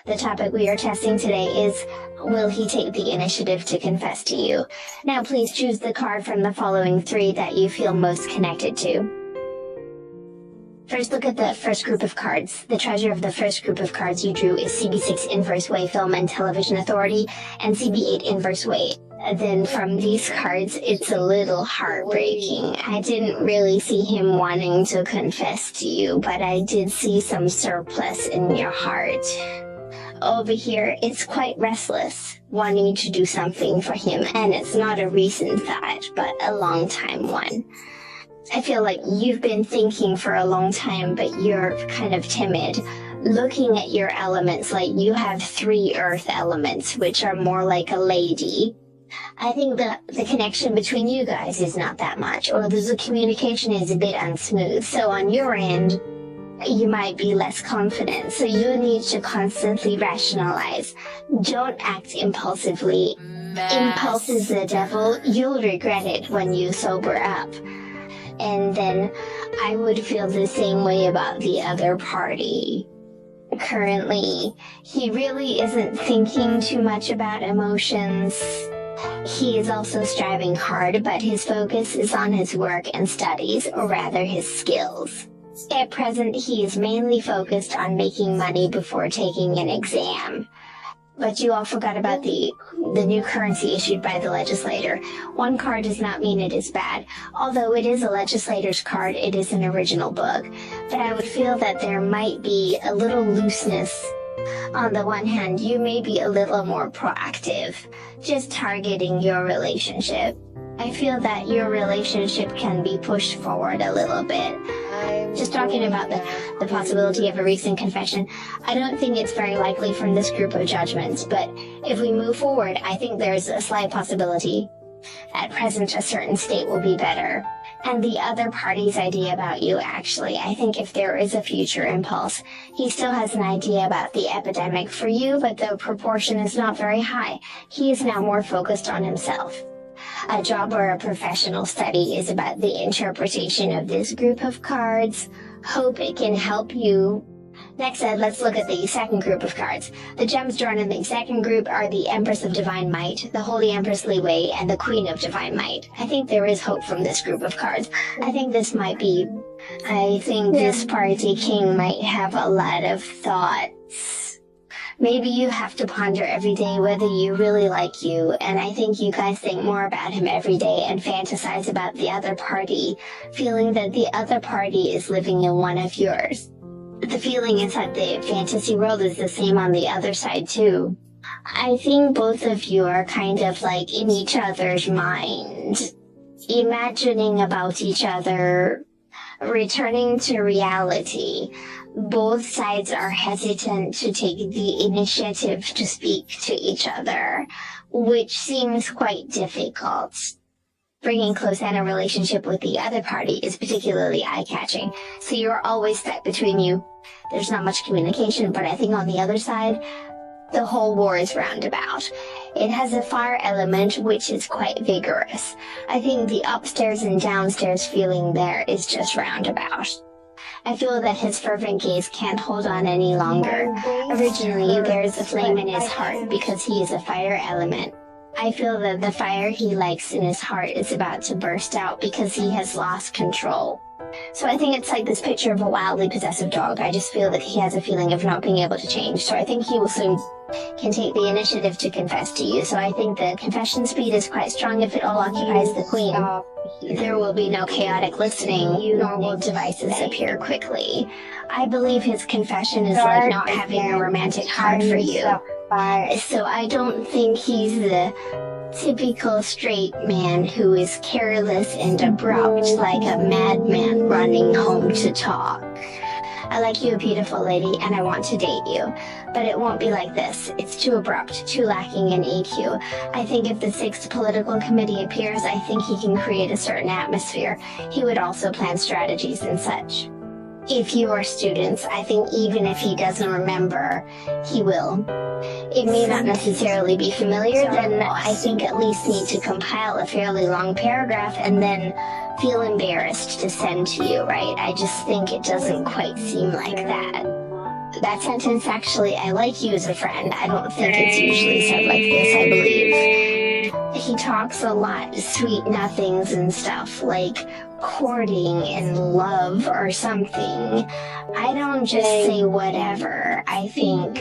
The topic we are testing today is, will he take the initiative to confess to you? Now please choose the card from the following three that you feel most connected to. First, look at the first group of cards. The treasure of the first group of cards you drew is CB6 Inverse Way Film and Television Authority and CB8 Inverse Way. Then from these cards, it's a little heartbreaking. I didn't really see him wanting to confess to you, but I did see some surplus in your heart. Over here, it's quite restless, wanting to do something for him, and it's not a recent thought, but a long time one. I feel like you've been thinking for a long time, but you're kind of timid. Looking at your elements, like you have 3 earth elements, which are more like a lady. I think the connection between you guys is not that much, or the communication is a bit unsmooth. So on your end, you might be less confident. So you need to constantly rationalize. Don't act impulsively. Impulse is the devil. You'll regret it when you sober up. And then I would feel the same way about the other party. Currently, he really isn't thinking too much about emotions. He is also striving hard, but his focus is on his work and studies, or rather his skills. At present, he is mainly focused on making money before taking an exam. But you all forgot about the new currency issued by the legislator. One card does not mean it is bad. Although it is a legislator's card, it is an original book. But I would feel that there might be a little looseness. On the one hand, you may be a little more proactive, just targeting your relationship. I feel that your relationship can be pushed forward a little bit. Just talking about the possibility of a recent confession, I don't think it's very likely from this group of judgments, but if we move forward, I think there's a slight possibility. At present, a certain state will be better. And the other party's idea about you, actually, I think if there is a future impulse, he still has an idea about the epidemic for you, but the proportion is not very high. He is now more focused on himself. A job or a professional study is about the interpretation of this group of cards. Hope it can help you. Next, let's look at the second group of cards. The gems drawn in the second group are the Empress of Divine Might, the Holy Empress Li Wei, and the Queen of Divine Might. I think there is hope from this group of cards. I think this party king might have a lot of thoughts. Maybe you have to ponder every day whether you really like you, and I think you guys think more about him every day and fantasize about the other party, feeling that the other party is living in one of yours. The feeling inside the fantasy world is the same on the other side too. I think both of you are kind of like in each other's mind, imagining about each other, returning to reality. Both sides are hesitant to take the initiative to speak to each other, which seems quite difficult. Bringing close in a relationship with the other party is particularly eye-catching, so you're always stuck between you. There's not much communication, but I think on the other side, the whole war is roundabout. It has a fire element which is quite vigorous. I think the upstairs and downstairs feeling there is just roundabout. I feel that his fervent gaze can't hold on any longer. Originally, there is a flame in his heart because he is a fire element. I feel that the fire he likes in his heart is about to burst out because he has lost control. So I think it's like this picture of a wildly possessive dog. I just feel that he has a feeling of not being able to change. So I think he will soon can take the initiative to confess to you. So I think the confession speed is quite strong if it all occupies the queen. There will be no chaotic listening. Normal devices appear quickly. I believe his confession is like not having a romantic heart for you. So I don't think he's the typical straight man who is careless and abrupt like a madman running home to talk. I like you, beautiful lady, and I want to date you. But it won't be like this. It's too abrupt, too lacking in EQ. I think if the 6th political committee appears, I think he can create a certain atmosphere. He would also plan strategies and such. If you are students, I think even if he doesn't remember, he will. It may not necessarily be familiar, then I think at least need to compile a fairly long paragraph and then feel embarrassed to send to you, right? I just think it doesn't quite seem like that. that sentence actually, I like you as a friend. I don't think it's usually said like this, I believe. He talks a lot, sweet nothings and stuff, like courting and love or something. I don't just say whatever. I think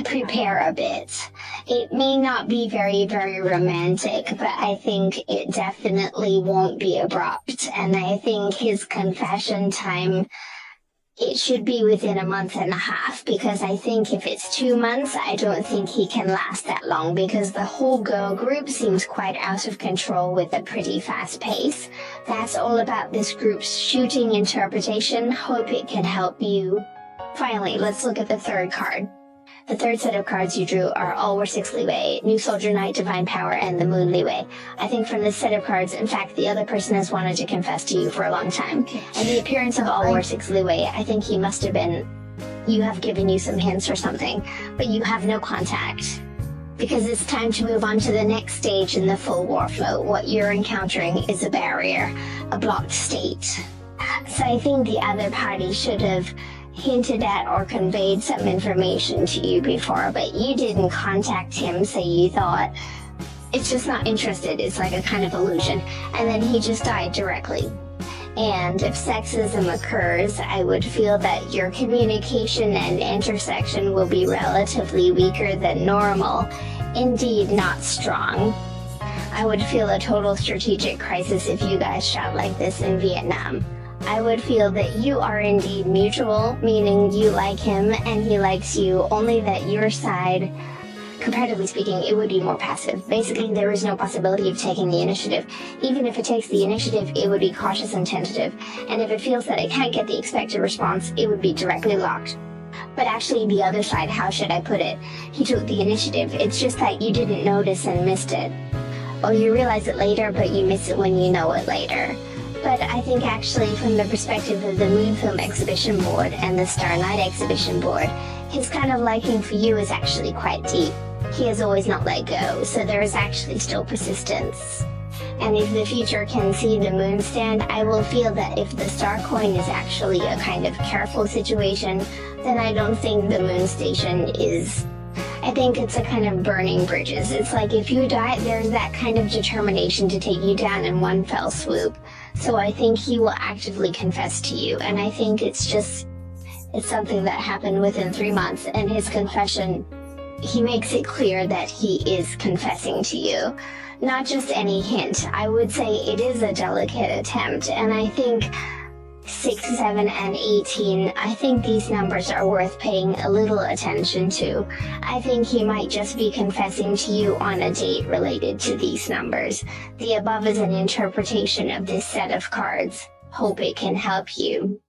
prepare a bit. It may not be very, very romantic, but I think it definitely won't be abrupt. And I think his confession time, it should be within a month and a half, because I think if it's 2 months, I don't think he can last that long, because the whole girl group seems quite out of control with a pretty fast pace. That's all about this group's shooting interpretation. Hope it can help you. Finally, let's look at the third card. The third set of cards you drew are All War 6 Leeway, New Soldier Knight, Divine Power, and the Moon Leeway. I think from this set of cards, in fact, the other person has wanted to confess to you for a long time. And the appearance of All War 6 Leeway, I think he must have been, you have given you some hints or something, but you have no contact. Because it's time to move on to the next stage in the full war flow. What you're encountering is a barrier, a blocked state. So I think the other party should have hinted at or conveyed some information to you before, but you didn't contact him, so you thought it's just not interested. It's like a kind of illusion. And then he just died directly. And if sexism occurs, I would feel that your communication and intersection will be relatively weaker than normal, indeed not strong. I would feel a total strategic crisis if you guys shot like this in Vietnam. I would feel that you are indeed mutual, meaning you like him and he likes you, only that your side, comparatively speaking, it would be more passive. Basically, there is no possibility of taking the initiative. Even if it takes the initiative, it would be cautious and tentative. And if it feels that it can't get the expected response, it would be directly locked. But actually, the other side, how should I put it? He took the initiative. It's just that you didn't notice and missed it. Or you realize it later, but you miss it when you know it later. But I think actually from the perspective of the Moon Film Exhibition Board and the Star Night Exhibition Board, his kind of liking for you is actually quite deep. He has always not let go, so there is actually still persistence. And if the future can see the moon stand, I will feel that if the star coin is actually a kind of careful situation, then I don't think the moon station is. I think it's a kind of burning bridges. It's like if you die, there's that kind of determination to take you down in one fell swoop. So I think he will actively confess to you, and I think it's something that happened within 3 months, and his confession, he makes it clear that he is confessing to you. Not just any hint. I would say it is a delicate attempt, and I think 6, 7, and 18, I think these numbers are worth paying a little attention to. I think he might just be confessing to you on a date related to these numbers. The above is an interpretation of this set of cards. Hope it can help you.